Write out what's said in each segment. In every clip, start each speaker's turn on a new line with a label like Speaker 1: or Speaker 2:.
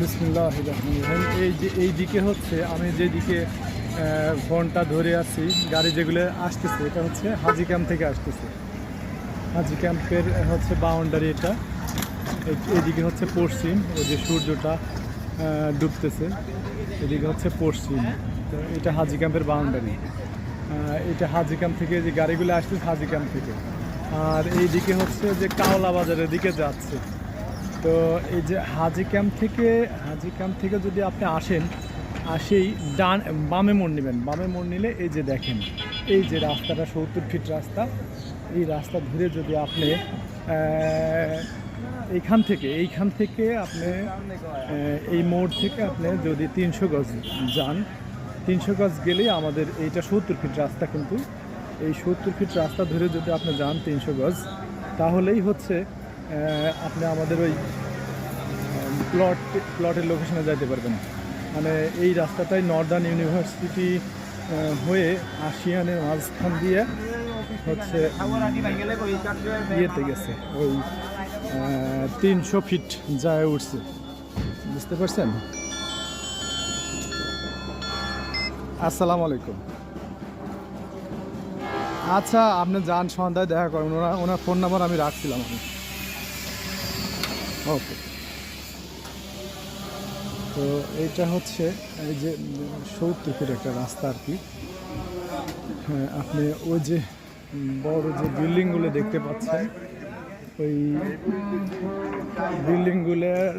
Speaker 1: বিসমিল্লাহির রহমানির রহিম। এই দিকে হচ্ছে আমি যেদিকে ফোনটা ধরে আছি, গাড়ি যেগুলো আসতেছে এটা হচ্ছে হাজি ক্যাম্প থেকে আসতেছে। হাজি ক্যাম্পের হচ্ছে বাউন্ডারি এটা। এদিকে হচ্ছে পশ্চিম, ওই যে সূর্যটা ডুবতেছে, এদিকে হচ্ছে পশ্চিম। তো এটা হাজি ক্যাম্পের বাউন্ডারি। এটা হাজি ক্যাম্প থেকে যে গাড়িগুলো আসতেছে হাজি ক্যাম্প থেকে। আর এইদিকে হচ্ছে যে কাওলা বাজারের দিকে যাচ্ছে। তো এই যে হাজি ক্যাম্প থেকে যদি আপনি আসেন, আসেই বামে মোড় নেবেন। বামে মোড় নিলে এই যে দেখেন, এই যে রাস্তাটা 70 ফিট রাস্তা, এই রাস্তা ধরে যদি আপনি এইখান থেকে আপনি এই মোড় থেকে আপনি যদি 300 গজ যান, 300 গজ গেলেই আমাদের এইটা 70 ফিট রাস্তা। কিন্তু এই 70 ফিট রাস্তা ধরে যদি আপনি যান 300 গজ, তাহলেই হচ্ছে আপনি আমাদের ওই প্লটের লোকেশনে যাইতে পারবেন। মানে এই রাস্তাটাই নর্দার্ন ইউনিভার্সিটি হয়ে আশিয়ানের মাঝখান দিয়ে হচ্ছে ইয়েতে গেছে, ওই 300 ফিট যায় উঠছে। বুঝতে পারছেন? আসসালামু আলাইকুম। আচ্ছা, আপনি যান, সন্ধ্যায় দেখা করেন। ওনার ফোন নাম্বার আমি রাখছিলাম। ওকে। তো এইটা হচ্ছে এই যে 70 ফিট একটা রাস্তা আর কি। হ্যাঁ, আপনি ওই যে বড় যে বিল্ডিংগুলো দেখতে পাচ্ছেন, ওই বিল্ডিংগুলোর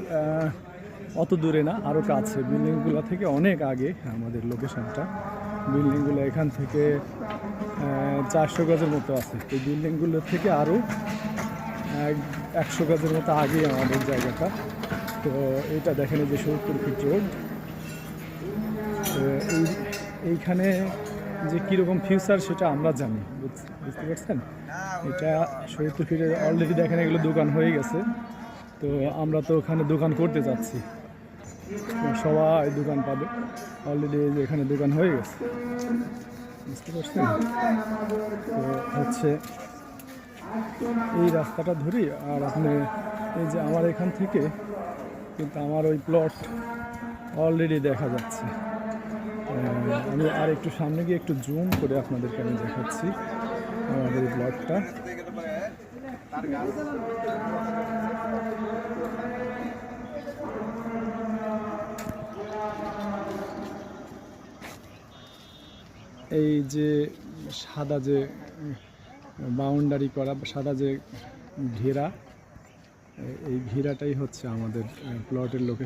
Speaker 1: অত দূরে না, আরও কাছে। বিল্ডিংগুলো থেকে অনেক আগে আমাদের লোকেশনটা। বিল্ডিংগুলো এখান থেকে 400 গজের মতো আছে। এই বিল্ডিংগুলো থেকে আরও 100 গজের মতো আগেই আমাদের জায়গাটা। তো এইটা দেখেন, এই যে 70 ফিট রোড। এইখানে যে কীরকম ফিউচার সেটা আমরা জানি, বুঝতে পারছেন? এটা 70 ফিটের অলরেডি দেখেন এগুলো দোকান হয়ে গেছে। তো আমরা তো ওখানে দোকান করতে যাচ্ছি, সবাই দোকান পাবে। অলরেডি যে এখানে দোকান হয়ে গেছে, বুঝতে পারছেন? তো হচ্ছে এই রাস্তাটা ধরি। আর আপনি এই যে আমার এখান থেকে কিন্তু আমার ওই প্লট অলরেডি দেখা যাচ্ছে। আমি আর একটু সামনে গিয়ে একটু জুম করে আপনাদেরকে আমি দেখাচ্ছি আমাদের এই প্লটটা। এই যে সাদা যে বাউন্ডারি করা, সাদা যে ঘেরা, এই ঘেরাটাই হচ্ছে আমাদের প্লটের লোকেশন।